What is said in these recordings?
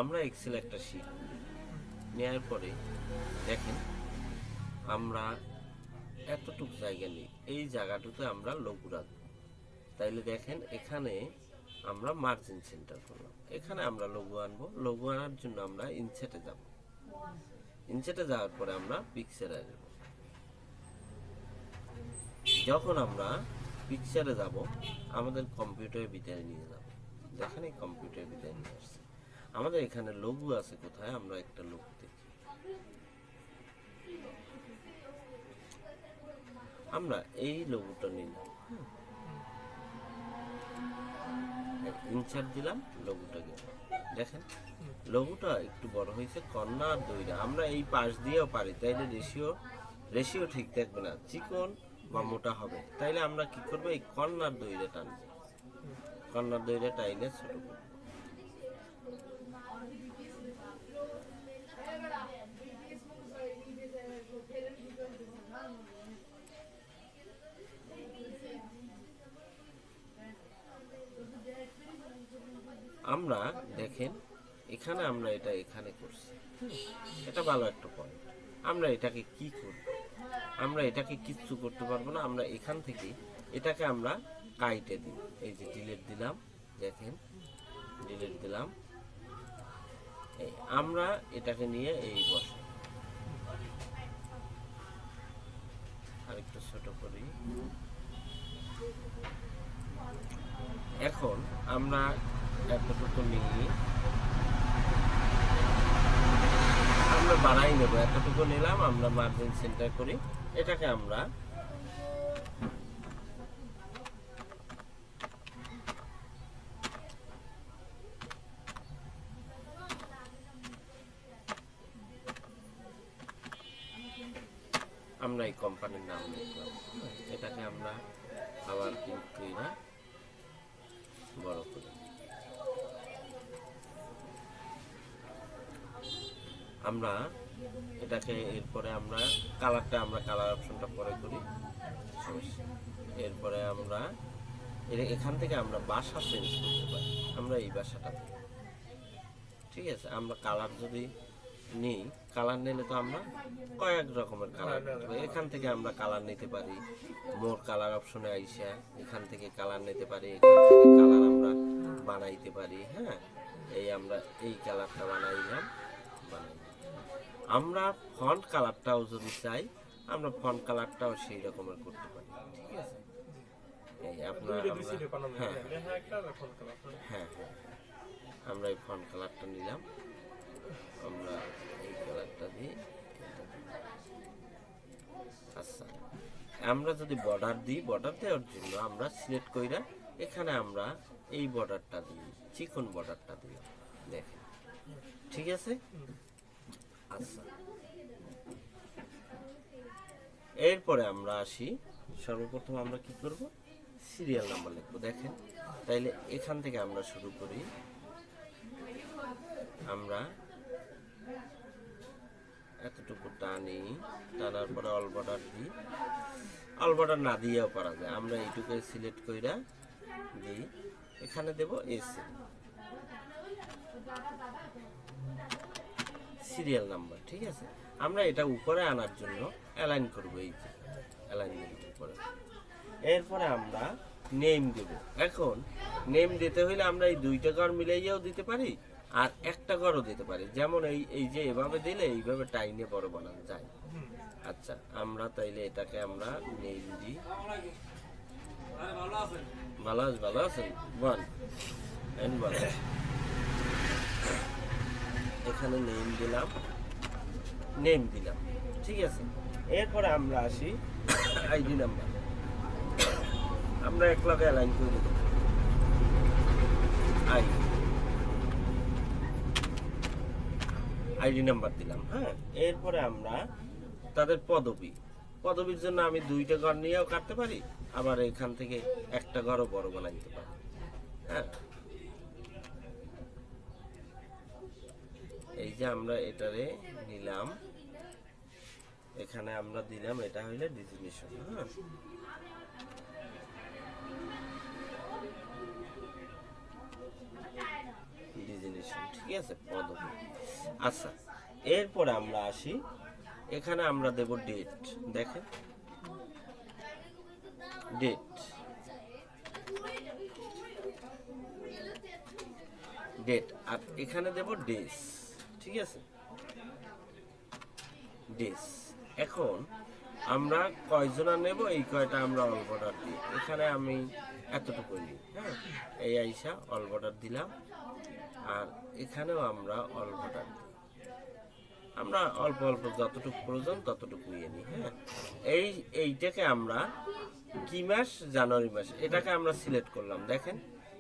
আমরা এক্সেল একটা শিট নেওয়ার পরে দেখেন আমরা এতটুকু জায়গা নেই, এই জায়গাটুতে আমরা লোগো রাখবো। তাইলে দেখেন এখানে আমরা মার্জিন সেন্টার করলাম, এখানে আমরা লোগো আনবো। লোগো আনার জন্য আমরা ইনসেটে যাব, ইনসেটে যাওয়ার পরে আমরা পিকচারে যাব। যখন আমরা পিকচারে যাব আমাদের কম্পিউটারের ভিতরে নিয়ে যাব। দেখেন এই কম্পিউটারের ভিতরে নিয়ে আসছে। আমাদের এখানে লোগো আছে কোথায়, আমরা একটা লোগো দেখি। আমরা এই লোগোটা নিলাম, ইনসার্ট দিলাম, লোগোটা গেল। দেখেন লোগোটা একটু বড় হয়েছে, কর্নার দইটা আমরা এই পাশ দিয়েও পারি, তাইলে রেশিও ঠিক থাকবে না, চিকন বা মোটা হবে। তাইলে আমরা কি করবো, এই কর্নার দইটা টানবো, কর্নার দইটা টাইলে ছোট করবো। আমরা দেখেন এখানে আমরা এটা এখানে করছি, এটা ভালো একটা পয়েন্ট। আমরা এটাকে কি করব, আমরা এটাকে কিচ্ছু করতে পারবো না। আমরা এখান থেকে এটাকে আমরা কাইটে দিই, এই যে ডিলিট দিলাম, দেখেন ডিলিট দিলাম। এই আমরা এটাকে নিয়ে এই বসে আরেকটু ছোট করি। এখন আমরা এতটুকু নিয়ে আমরা বানাই নেব, এতটুকু নিলাম, আমরা মার্জিন সেন্টার করি। এটাকে আমরা এই কোম্পানির নাম লিখলাম, এটাকে আমরা আবার ক্লিক করি না, বড় করি। আমরা এটাকে এরপরে আমরা কালারটা, আমরা কালার অপশনটা পরে করি, এরপরে আমরা এখান থেকে আমরা বাসা চেঞ্জ করতে পারি। আমরা এই বাসাটা, ঠিক আছে, আমরা কালার যদি নিই, কালার নিলে তো আমরা কয়েক রকমের কালার নিতে পারি। এখান থেকে আমরা কালার নিতে পারি, মোর কালার অপশনে আইসা এখান থেকে কালার নিতে পারি, এখান থেকে কালার আমরা বানাইতে পারি। হ্যাঁ, এই আমরা এই কালারটা বানাইলাম, আমরা ফন্ট কালারটাও যদি চাই, আমরা ফন্ট কালারটাও সেই রকমের করতে পারি। ঠিক আছে, এই আপনার হ্যাঁ হ্যাঁ আমরা এই ফন্ট কালারটা নিলাম, আমরা এই কালারটা দিই। আচ্ছা, আমরা যদি বর্ডার দিই, বর্ডার দেওয়ার জন্য আমরা সিলেক্ট কইরা এখানে আমরা এই বর্ডারটা দিই, চিকন বর্ডারটা দিই, দেখেন ঠিক আছে। আচ্ছা, এরপরে আমরা আসি, সর্বপ্রথম আমরা কি করব, সিরিয়াল নাম্বার লিখবো। দেখেন তাইলে এখান থেকে আমরা শুরু করি, আমরা এতটুকু টানি, টানার পরে অল বর্ডার দিই, অল বর্ডার না দিয়েও পারা যায়। আমরা এইটুকু সিলেক্ট কইরা দিই, এখানে দেব এসি সিরিয়াল নাম্বার। ঠিক আছে, আমরা এটা উপরে আনার জন্য অ্যালাইন করব, এই যে অ্যালাইন দেব উপরে। এরপরে আমরা নেম দেব। এখন নেম দিতে হইলে আমরা এই দুইটা ঘর মিলাইয়াও দিতে পারি, আর একটা ঘরও দিতে পারি। যেমন এই যে এভাবে দিলে এইভাবে টাইনে বড় বানানো যায়। আচ্ছা, আমরা তাইলে এটাকে আমরা নেম দিই। ভালো আছেন বল, এখানে নেম দিলাম, ঠিক আছে। এরপরে আমরা আসি আইডি নাম্বার, আমরা এক লগে অ্যালাইন করে দেব, আইডি নাম্বার দিলাম। হ্যাঁ, এরপরে আমরা তাদের পদবীর জন্য আমি দুইটা ঘর নিয়েও কাটতে পারি, আবার এখান থেকে একটা ঘরও বড় বানাইতে পারি। হ্যাঁ, এই যে আমরা এটারে নিলাম, এখানে আমরা দিলাম, এটা হইলে ডিজিগনেশন। হ্যাঁ, ডিজিগনেশন, ঠিক আছে, পদবী। আচ্ছা, এরপরে আমরা আসি, এখানে আমরা দেব ডেট। দেখেন ডেট, ডেট, আর এখানে দেব ডেস। ঠিক আছে, ডেস। এখন আমরা কয়জনা নেব এই কয়টা আমরা অল বর্ডার দিই। এখানে আমি এতটুকু নিই, হ্যাঁ, এই আইসা অল বর্ডার দিলাম, আর এখানেও আমরা অল বর্ডার দিই। আমরা অল্প অল্প যতটুকু প্রয়োজন ততটুকু নিয়ে নিই, হ্যাঁ। এইটাকে আমরা কি মাস, জানুয়ারি মাস, এটাকে আমরা সিলেক্ট করলাম। দেখেন,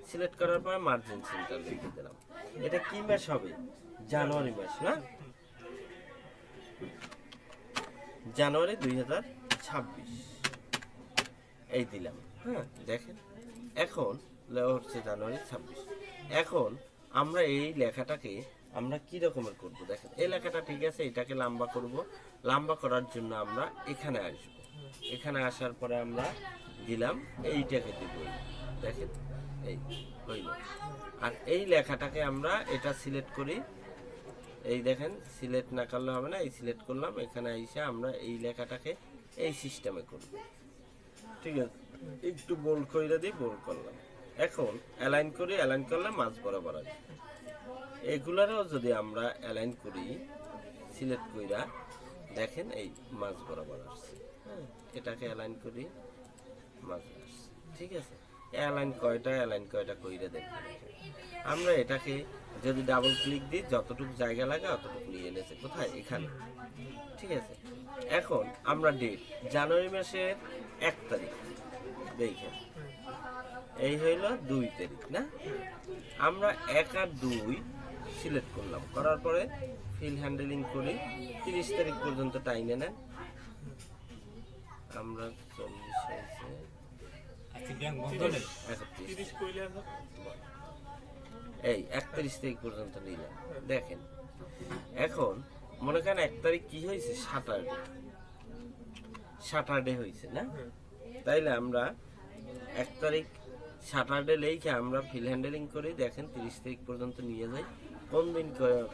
সিলেক্ট করার পরে মার্জিন সেন্টার লিখে দিলাম। এটা কি মাস হবে? জানুয়ারি মাস, না? জানুয়ারি 2026 এই দিলাম, হ্যাঁ। দেখেন এখন হচ্ছে জানুয়ারি 26। এখন আমরা এই লেখাটাকে আমরা কি রকমের করব? দেখেন এই লেখাটা ঠিক আছে, এটাকে লম্বা করব। লম্বা করার জন্য আমরা এখানে আসব। এখানে আসার পরে আমরা দিলাম, এইটাকে দিব। দেখেন এই হইল। আর এই লেখাটাকে আমরা এটা সিলেক্ট করি। এই দেখেন, সিলেক্ট না করলে হবে না, এই সিলেক্ট করলাম। এখানে এসে আমরা এই লেখাটাকে এই সিস্টেমে করব। ঠিক আছে, একটু বোল্ড করে দিই, বোল্ড করলাম। এখন অ্যালাইন করি, অ্যালাইন করলে মাঝ বরাবর আসবে। এগুলারও যদি আমরা অ্যালাইন করি, সিলেক্ট কইরা, দেখেন এই মাঝ বরাবর আসছে, হ্যাঁ। এটাকে অ্যালাইন করি, মাঝ আসছে। ঠিক আছে, অ্যালাইন কয়টা কইরা দেখবেন। আমরা এটাকে যদি ডাবল ক্লিক দিই, যতটুকু জায়গা লাগে অতটুকু নিয়ে এনেছে। কোথায়? এখানে। ঠিক আছে, এখন আমরা ডেট জানুয়ারি মাসের 1 তারিখ দেখেন, এই হইল 2 তারিখ, না? আমরা 1 আর 2 সিলেক্ট করলাম, করার পরে ফিল হ্যান্ডেলিং করি। 30 তারিখ পর্যন্ত টাইমে নেন। আমরা 40 হয়েছে, 31 এই 31 তারিখ পর্যন্ত নিলাম। দেখেন এখন মনে করেন 1 তারিখ কি হয়েছে? স্যাটারডে হয়েছে, না? তাইলে আমরা 1 তারিখ স্যাটারডে লেখে আমরা ফিল হ্যান্ডেলিং করি। দেখেন 30 তারিখ পর্যন্ত নিয়ে যাই।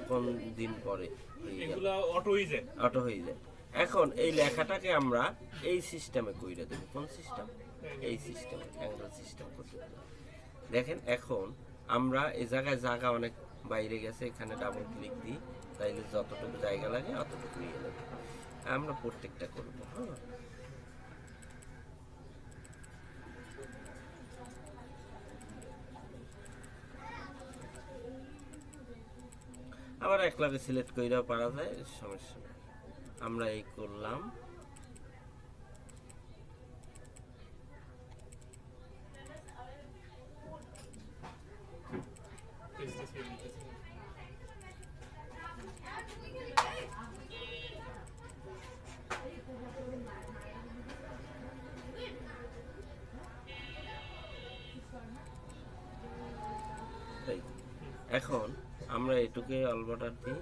কোন দিন পরে অটো হয়ে যায়। এখন এই লেখাটাকে আমরা এই সিস্টেমে কইরা দেব। কোন সিস্টেম? এই সিস্টেমে, অ্যাঙ্গেল সিস্টেম করতে দেব। দেখেন এখন আমরা এই জায়গা অনেক বাইরে গেছে, এখানে ডাবল ক্লিক দিই, তাইলে যতটুকু জায়গা লাগে অতটুকু নিয়ে নেব। আমরা প্রত্যেকটা করব, হ্যাঁ। আবার একলাগে সিলেক্ট কইরাও পারা যায়, সমস্যা নেই। আমরা এই করলাম। এখন আমরা এটুকে অল বর্ডার দিই,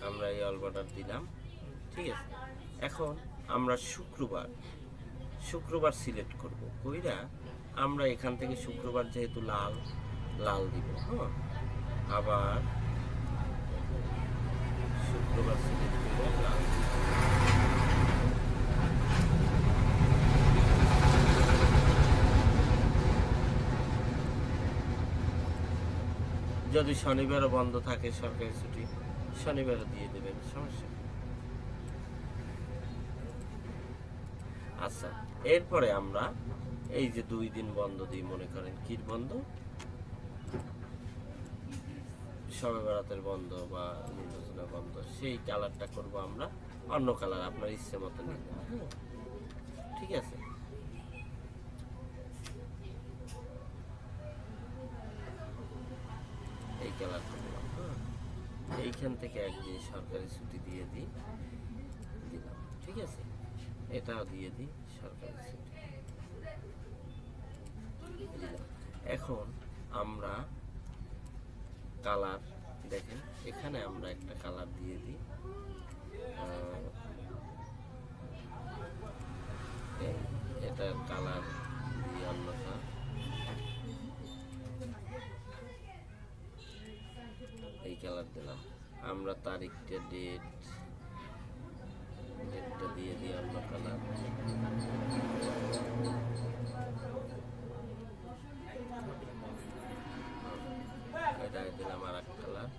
আমরা এই অল বর্ডার দিলাম। ঠিক আছে, এখন আমরা শুক্রবার সিলেক্ট করব। কইরা আমরা এখান থেকে শুক্রবার যেহেতু লাল দিব, হ্যাঁ। আবার শুক্রবার সিলেক্ট করে লাল। যদি শনিবারও বন্ধ থাকে, সরকারি ছুটি, শনিবারও দিয়ে দেবেন, সমস্যা। আচ্ছা, এরপরে আমরা এই যে 2 দিন বন্ধ দিই, মনে করেন কি বন্ধ? শবে বরাতের বন্ধ বা নির্বাচনের বন্ধ। সেই কালারটা করব আমরা অন্য কালার, আপনার ইচ্ছে মতো নিতে। ঠিক আছে, এই কালার করলাম, হ্যাঁ। এইখান থেকে একদিন সরকারি ছুটি দিয়ে দিলাম। ঠিক আছে, এটাও দিয়ে দিই সরকারি ছুটি দিলাম। এখন আমরা কালার, দেখেন এখানে আমরা একটা কালার দিয়ে দিই। এটার কালার দিয়ে অন্যটা আমরা তারিখটা ডেটটা দিয়ে দিই আমরা কালার। এটা দিলাম আর এক কালার।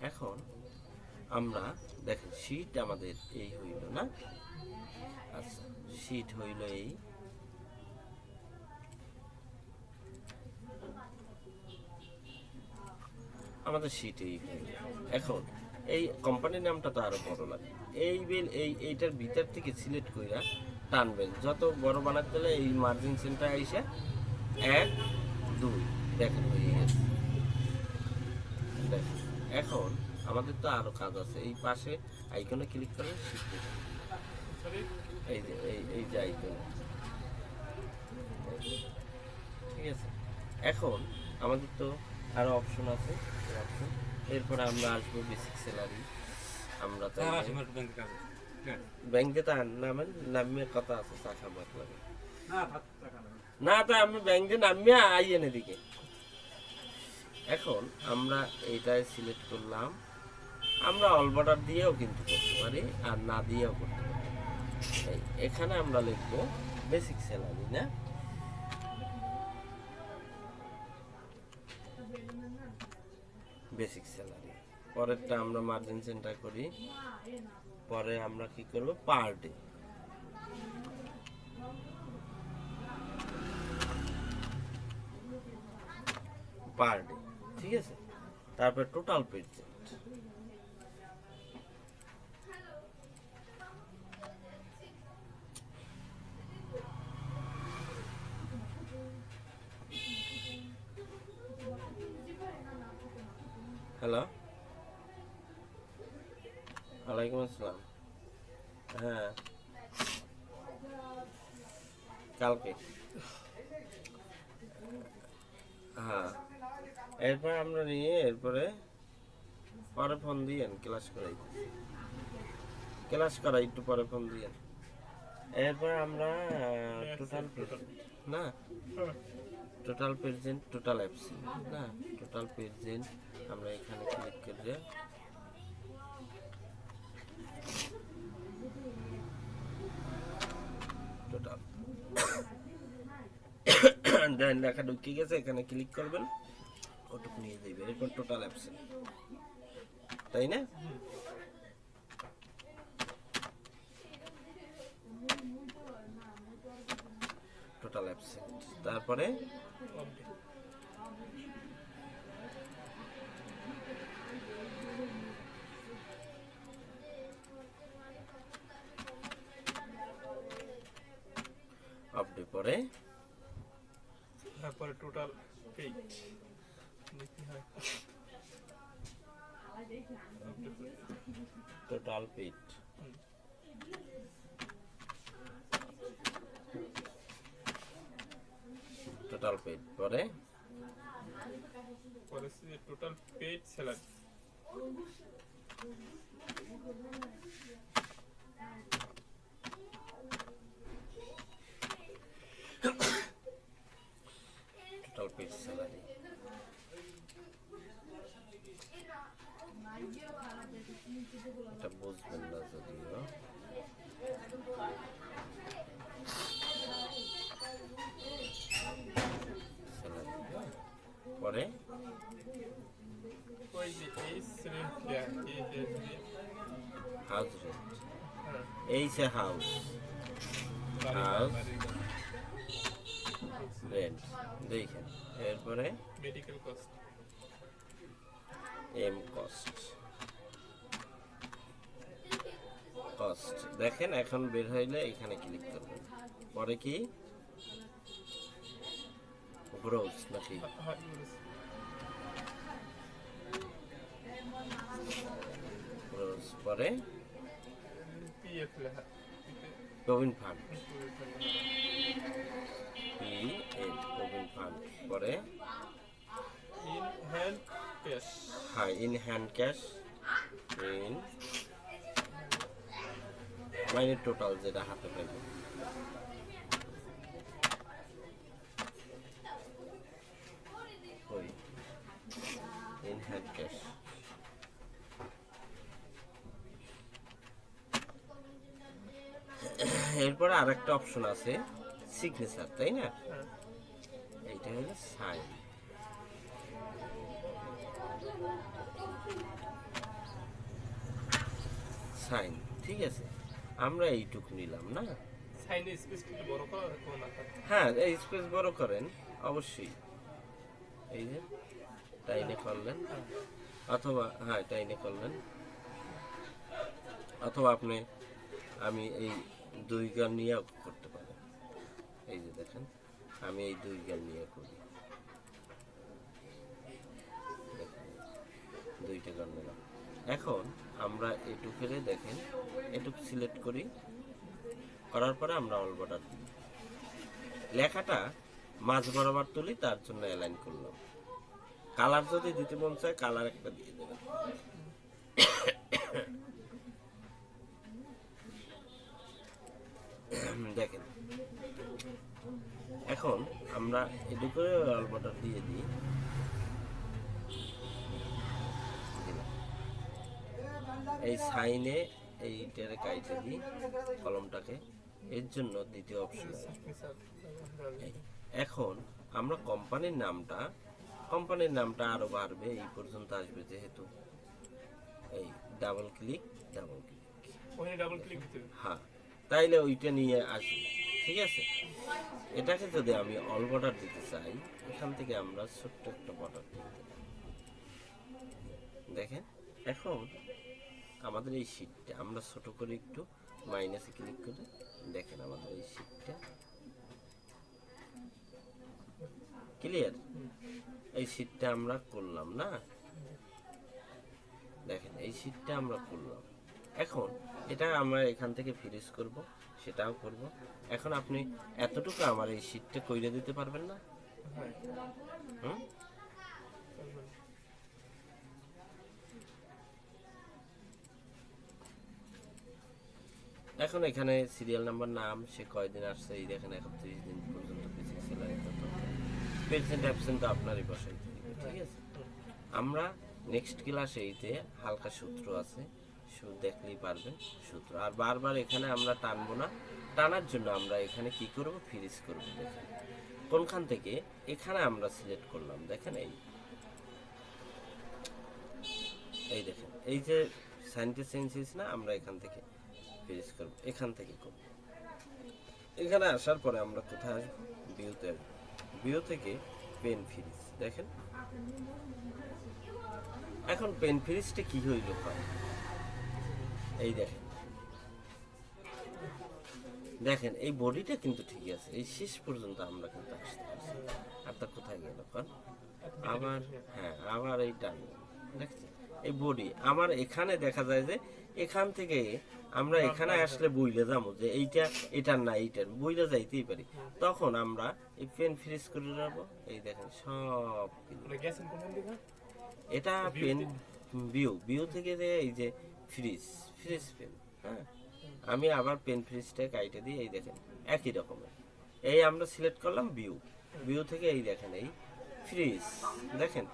এখন আমরা দেখেন শীট আমাদের এই হইল না, আচ্ছা শীট হইল এই, আমাদের শীট এই হইল। এখন এই কোম্পানির নামটা তো আরো বড় লাগে, এই বিল এইটার ভিতর থেকে সিলেক্ট কইরা টানবেন, যত বড় বানাতে গেলে এই মার্জিন সেন্টার আইসে 1 2 দেখেন হয়ে গেছে। দেখেন এখন আমাদের তো আরো কাজ আছে, এই পাশে আইকনে ক্লিক করে শিফট এই যে এই যে আইকন, ঠিক আছে। এখন আমাদের তো আরো অপশন আছে, অপশন এরপরে আমরা আসবো বেসিক স্যালারি। আমরা তো ব্যাংকে তার নামের কথা আছে, টাকা মাত লাগে না, তো আমি ব্যাংকে নামিয়ে আইয়েন এদিকে। এখন আমরা এইটাই সিলেক্ট করলাম, আমরা অল বর্ডার দিয়েও কিন্তু করতে পারি আর না দিয়েও করতে পারি। এখানে আমরা লিখবো বেসিক স্যালারি, না বেসিক স্যালারি। পরেরটা আমরা মার্জিন সেন্টার করি, পরে আমরা কি করব পার ডে, পার ডে, ঠিক আছে। তারপর টোটাল পেজেন্ট, হ্যালো ওয়ালাইকুম আসসালাম, হ্যাঁ কালকে, হ্যাঁ এরপর আমরা নিয়ে এরপরে পরে ফোন দিয়েন, ক্লাস করাই একটু পরে ফোন দিয়েন। এরপর আমরা টোটাল না টোটাল প্রেজেন্ট, টোটাল অ্যাবসেন্ট, না টোটাল প্রেজেন্ট আমরা এখানে ক্লিক করে টোটাল দেন লেখা ঢুকে গেছে, এখানে ক্লিক করবেন, ওটুকু নিয়ে যাবে। এরপর টোটাল অ্যাবসেন্ট, তাই না? টোটাল অ্যাবসেন্ট, তারপরে আপডে, পরে তারপরে total page, total page, total page, পরে total page salary, total page salary. এটা বুঝবেন না যদিও, পরে ওই যে এইচ রেন্ট দেয়া, হাউস রেন্ট, এই সে হাউস রেন্ট দেখেন। এরপরে মেডিকেল কস্ট, এম কস্ট দেখেন। এখন বের হইলে এখানে ক্লিক করবেন, পরে কি গ্রোস নাকি গ্রোস, পরে পিএফ লেখা, প্রভিডেন্ট ফান্ড, প্রভিডেন্ট ফান্ড, পরে ইন হ্যান্ড ক্যাশ, হ্যাঁ ইন হ্যান্ড ক্যাশ, ইন মাইনের টোটাল যেটা হাতে পাইবে, হ্যান্ড ক্যাশ। এরপরে আরেকটা অপশন আছে সিগনেচার, তাই না? হ্যাঁ। এইটা হলো সাইন। সাইন, ঠিক আছে, আমরা এইটুকু নিলাম না। সাইনে স্পেস একটু বড় করা কোনো না থাকে। হ্যাঁ, এই স্পেস বড় করেন অবশ্যই। এই যে টাইনে করলেন, অথবা হ্যাঁ টাইনে করলেন, অথবা আপনি আমি এই 2 গান নিয়েও করতে পারেন। এই যে দেখেন আমি এই 2 গান নিয়ে করি, দেখেন 2টা গান নিলাম। এখন আমরা এটুকুরে দেখেন এটুকু সিলেক্ট করি, করার পরে আমরা অল বর্ডার দিই। লেখাটা মাঝ বরাবর তুলি, তার জন্য অ্যালাইন করলাম। কালার যদি দিতে মন চায় কালার একটা দিয়ে দেবেন। দেখেন এখন আমরা এটুকু অল বর্ডার দিয়ে দিই, দিলাম। এই সাইনে এইটারে কাইটে দিই কলমটাকে, এর জন্য দ্বিতীয় অপশন। এখন আমরা কোম্পানির নামটা আরো বাড়বে, এই পর্যন্ত আসবে যেহেতু। এই ডাবল ক্লিক, ওখানে ডাবল ক্লিক দিতে হবে। হ্যাঁ, তাইলে ওইটা নিয়ে আসি, ঠিক আছে। এটাকে যদি আমি অল বর্ডার দিতে চাই, এখান থেকে আমরা ছোট্ট একটা বর্ডার দিয়ে দিলাম। দেখেন এখন আমাদের এই শীটটা আমরা ছোট করে একটু মাইনাসে ক্লিক করে দেখেন আমাদের এই শীটটা ক্লিয়ার। এই শীটটা আমরা করলাম না, দেখেন এই শীটটা আমরা করলাম। এখন এটা আমরা এখান থেকে ফ্রিজ করব, সেটাও করব। এখন আপনি এতটুকু আমার এই শীটটা কইরে দিতে পারবেন না? হ্যাঁ। হুম, এখন এখানে সিরিয়াল নাম্বার, নাম, সে কয়দিন আসছে, এই দেখেন 31 দিন পর্যন্ত বেঁচে ছিল। পেশেন্ট অ্যাবসেন্ট তো আপনারই বসাইতে হবে, ঠিক আছে। আমরা নেক্সট ক্লাসে এইতে হালকা সূত্র আছে, দেখলেই পারবেন সূত্র। আর বারবার এখানে আমরা টানবো না, টানার জন্য আমরা এখানে কি করব, ফ্রিজ করব। দেখেন কোনখান থেকে এখানে আমরা সিলেক্ট করলাম, দেখেন এই দেখেন এই যে সাইনটা চেঞ্জ হয়েছে না, আমরা এখান থেকে ফ্রিজ করব, এখান থেকে করব। এখানে আসার পরে আমরা কোথায় আসবো, ভিউতে আসবো। ভিউ থেকে পেন ফ্রিজ, দেখেন এখন পেন ফ্রিজটা কি হইল, এই দেখেন দেখেন এই বডিটা কিন্তু ঠিক আছে, এই শেষ পর্যন্ত আমরা কিন্তু আসতে পারছি। আর তা কোথায় গেল কারণ আবার, হ্যাঁ আবার এই টান দেখছেন এই বডি আমার এখানে দেখা যায় যে এখান থেকে আমরা এখানে আসলে বইলে যাবো যে এটার না এইটার বইলে যাইতেই পারি, তখন আমরা এই পেন ফ্রিজ করে যাবো। এই দেখেন সব গেছেন কোন দিকে? এটা পেন ভিউ থেকে যে এই যে ফ্রিজ পেন, হ্যাঁ আমি আবার পেন ফ্রিজটা কাইটে দিই। এই দেখেন একই রকমের, এই আমরা সিলেক্ট করলাম ভিউ থেকে এই দেখেন এই ফ্রিজ, দেখেন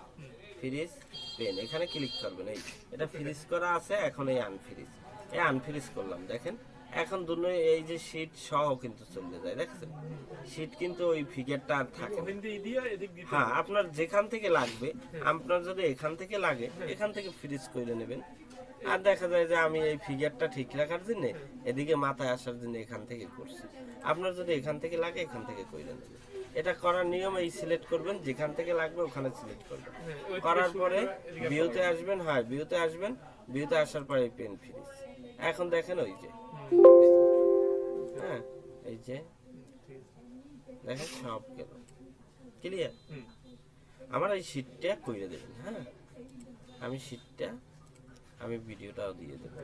ফ্রিজ পেন, এখানে ক্লিক করবেন। এই এটা ফ্রিজ করা আছে, এখন এই আনফ্রিজ করলাম। দেখেন এখন দুটো এই যে শীট সহ কিন্তু চলে যায়, দেখছেন শীট কিন্তু ওই ফিগারটা আর থাকে না। ওখান দিয়ে দিয়ে এদিক দিতে হ্যাঁ, আপনার যেখান থেকে লাগবে, আপনার যদি এখান থেকে লাগে এখান থেকে ফ্রিজ করে নেবেন। আর দেখা যায় যে আমি এই ফিগারটা ঠিক রাখার জন্য এদিকে মাথায় আসার জন্য এখান থেকে করছি। আপনার যদি এখান থেকে লাগে এখান থেকে করে নেবেন। এটা করার নিয়ম এই সিলেক্ট করবেন, যেখান থেকে লাগবে ওখানে সিলেক্ট করবেন। করার পরে ভিউতে আসবেন, হ্যাঁ ভিউতে আসবেন, ভিউতে আসার পরে পেন ফ্রিজ। এখন দেখেন ওই যে, হ্যাঁ এই যে দেখেন সব গেল ক্লিয়ার। আমার এই শীটটা কইরে দেবেন, হ্যাঁ আমি ভিডিওটাও দিয়ে দেবো।